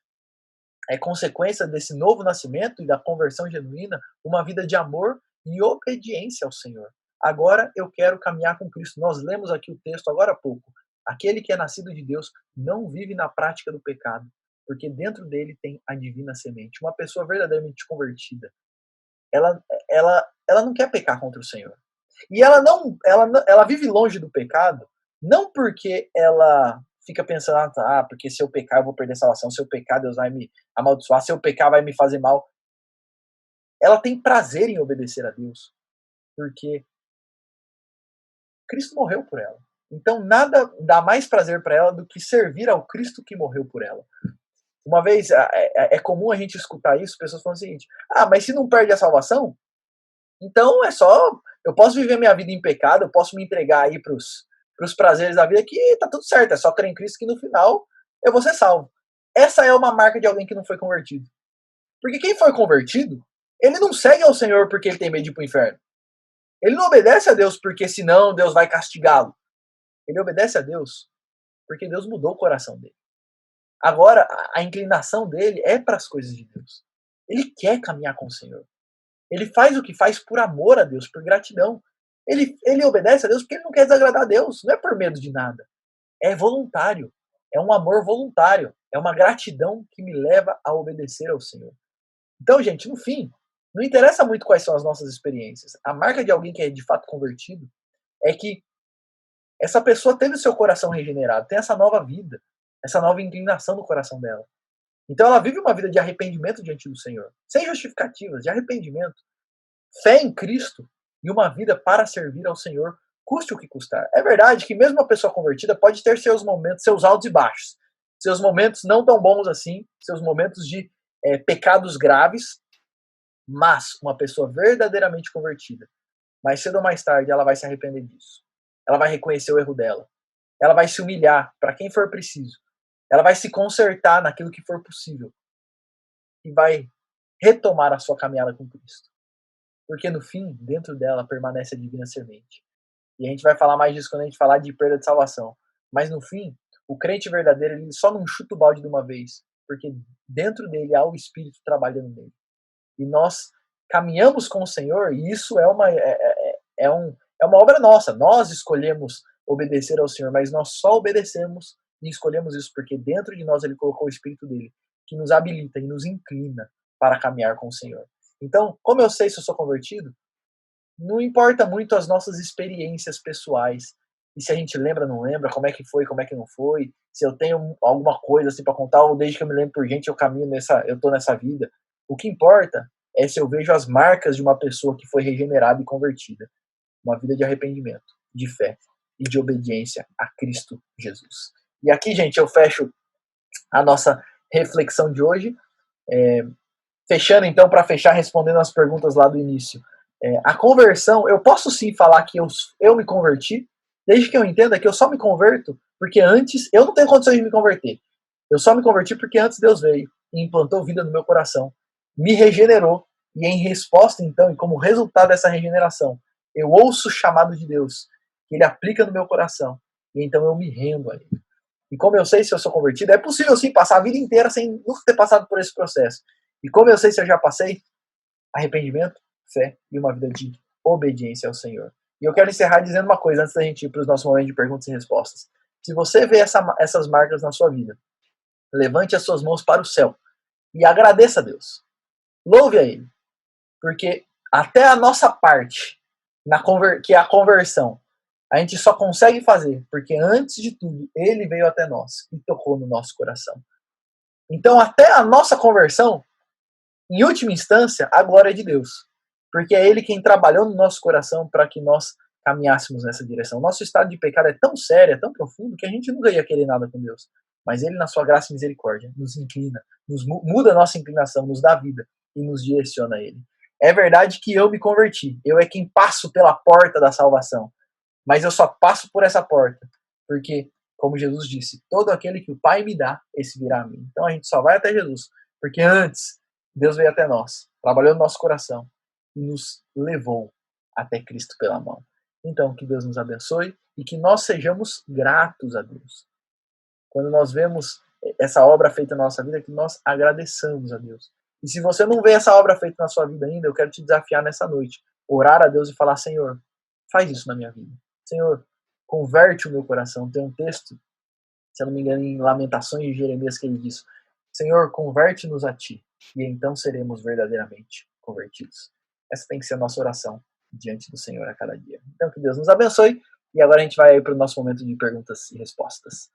consequência desse novo nascimento e da conversão genuína, uma vida de amor e obediência ao Senhor. agora eu quero caminhar com Cristo. Nós lemos aqui o texto agora há pouco. Aquele que é nascido de Deus não vive na prática do pecado, porque dentro dele tem a divina semente. Uma pessoa verdadeiramente convertida, ela, ela não quer pecar contra o Senhor. E ela vive longe do pecado, não porque ela fica pensando, porque se eu pecar eu vou perder a salvação, se eu pecar Deus vai me amaldiçoar, se eu pecar vai me fazer mal. Ela tem prazer em obedecer a Deus, porque Cristo morreu por ela. Então nada dá mais prazer para ela do que servir ao Cristo que morreu por ela. Uma vez, é comum a gente escutar isso, pessoas falando o seguinte, mas se não perde a salvação, então é só, eu posso viver minha vida em pecado, eu posso me entregar aí pros prazeres da vida que tá tudo certo, é só crer em Cristo que no final eu vou ser salvo. Essa é uma marca de alguém que não foi convertido. Porque quem foi convertido, ele não segue ao Senhor porque ele tem medo de ir pro inferno. Ele não obedece a Deus porque senão Deus vai castigá-lo. Ele obedece a Deus porque Deus mudou o coração dele. Agora, a inclinação dele é para as coisas de Deus. Ele quer caminhar com o Senhor. Ele faz o que faz por amor a Deus, por gratidão. Ele obedece a Deus porque ele não quer desagradar a Deus. Não é por medo de nada. É voluntário. É um amor voluntário. É uma gratidão que me leva a obedecer ao Senhor. Então, gente, no fim, não interessa muito quais são as nossas experiências. A marca de alguém que é de fato convertido é que essa pessoa teve o seu coração regenerado, tem essa nova vida, essa nova inclinação no coração dela. Então ela vive uma vida de arrependimento diante do Senhor, sem justificativas, de arrependimento, fé em Cristo e uma vida para servir ao Senhor, custe o que custar. É verdade que mesmo uma pessoa convertida pode ter seus momentos, seus altos e baixos, seus momentos não tão bons assim, seus momentos de pecados graves, mas uma pessoa verdadeiramente convertida, mais cedo ou mais tarde, ela vai se arrepender disso. Ela vai reconhecer o erro dela. Ela vai se humilhar para quem for preciso. Ela vai se consertar naquilo que for possível. E vai retomar a sua caminhada com Cristo. Porque no fim, dentro dela permanece a divina semente. E a gente vai falar mais disso quando a gente falar de perda de salvação. Mas no fim, o crente verdadeiro, ele só não chuta o balde de uma vez. Porque dentro dele há o Espírito trabalhando nele. E nós caminhamos com o Senhor, e isso é uma obra nossa. Nós escolhemos obedecer ao Senhor, mas nós só obedecemos e escolhemos isso porque dentro de nós ele colocou o Espírito dele, que nos habilita e nos inclina para caminhar com o Senhor. Então, como eu sei se eu sou convertido, não importa muito as nossas experiências pessoais. E se a gente lembra, não lembra, como é que foi, como é que não foi, se eu tenho alguma coisa assim para contar, ou desde que eu me lembro por gente, eu tô nessa vida. O que importa é se eu vejo as marcas de uma pessoa que foi regenerada e convertida. Uma vida de arrependimento, de fé e de obediência a Cristo Jesus. E aqui, gente, eu fecho a nossa reflexão de hoje. Fechando, então, para fechar, respondendo as perguntas lá do início. A conversão, eu posso sim falar que eu me converti, desde que eu entenda que eu só me converto porque antes, eu não tenho condições de me converter. Eu só me converti porque antes Deus veio e implantou vida no meu coração, me regenerou, e em resposta, então, e como resultado dessa regeneração, eu ouço o chamado de Deus, que ele aplica no meu coração, e então eu me rendo a ele. E como eu sei se eu sou convertido, é possível sim passar a vida inteira sem nunca ter passado por esse processo. E como eu sei se eu já passei, arrependimento, fé e uma vida de obediência ao Senhor. E eu quero encerrar dizendo uma coisa antes da gente ir para os nossos momentos de perguntas e respostas. Se você vê essas marcas na sua vida, levante as suas mãos para o céu e agradeça a Deus. Louve a Ele. Porque até a nossa parte, que é a conversão, a gente só consegue fazer porque antes de tudo Ele veio até nós e tocou no nosso coração. Então até a nossa conversão, em última instância, a glória é de Deus. Porque é Ele quem trabalhou no nosso coração para que nós caminhássemos nessa direção. Nosso estado de pecado é tão sério, é tão profundo, que a gente nunca ia querer nada com Deus. Mas Ele, na sua graça e misericórdia, nos inclina, muda a nossa inclinação, nos dá vida e nos direciona a Ele. É verdade que eu me converti. Eu é quem passo pela porta da salvação. Mas eu só passo por essa porta porque, como Jesus disse, todo aquele que o Pai me dá, esse virá a mim. Então a gente só vai até Jesus, porque antes Deus veio até nós, trabalhou no nosso coração e nos levou até Cristo pela mão. Então, que Deus nos abençoe e que nós sejamos gratos a Deus. Quando nós vemos essa obra feita na nossa vida, que nós agradeçamos a Deus. E se você não vê essa obra feita na sua vida ainda, eu quero te desafiar nessa noite, orar a Deus e falar: Senhor, faz isso na minha vida. Senhor, converte o meu coração. Tem um texto, se eu não me engano, em Lamentações de Jeremias, que ele diz: Senhor, converte-nos a ti, e então seremos verdadeiramente convertidos. Essa tem que ser a nossa oração diante do Senhor a cada dia. Então, que Deus nos abençoe. E agora a gente vai para o nosso momento de perguntas e respostas.